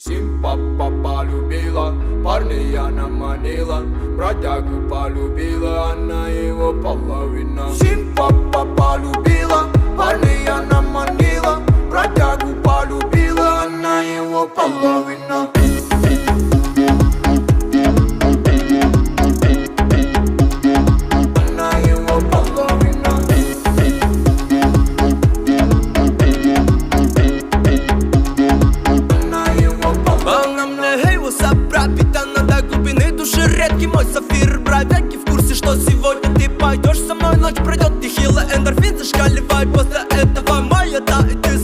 Симпа полюбила, парня она манила, бродягу полюбила, она его половина. Симпа полюбила, парня она манила, бродягу полюбила, она его половина. Редкий мой сафир, бровяки в курсе, что сегодня ты пойдешь со мной. Ночь пройдет, нехило, эндорфин зашкаливай. После этого моя, да, и ты